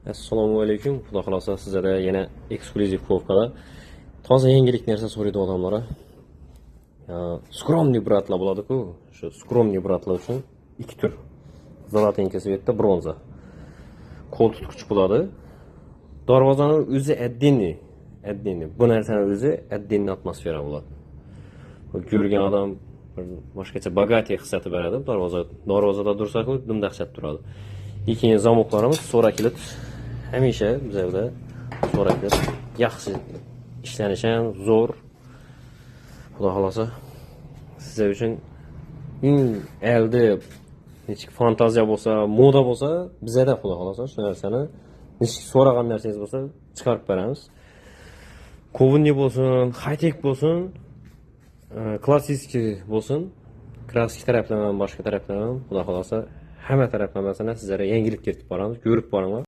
Assalomu alaykum. Xudo xolosa sizlarga yana eksklyuziv kovkada toza yangilik narsa so'raydi odamlar. Skromniy bratlar bo'ladi-ku. Shu skromniy bratlar uchun ikki tur. Zolotenka svetda bronza. Qo'l tutqich bo'ladi. Darvozani o'zi oddenniy. Bu narsani o'zi oddenniy atmosfera bo'ladi. Ko'rgan odam boshqacha bagatiy hissiyati beradi. Darvozada dursa-ku dumdaqchat turadi. Ikkinchi zamoklarimiz so'ra kilit. Hamisha bizda so'ra kilit yaxshi ishlanishi ham zo'r. Xudo xolosa sizlar uchun elde nechik fantaziya bo'lsa, moda bo'lsa, bizda xudo xolosa shu narsani nechik so'ragan narsangiz bo'lsa chiqarib beramiz. Kovunli bo'lsin, high-tech bo'lsin, klassik bo'lsin, klassik taraflama, boshqa taraflama, xudo xolosa hamma taraflamasini sizlarga yangilik kiritib boramiz, ko'rib boringlar.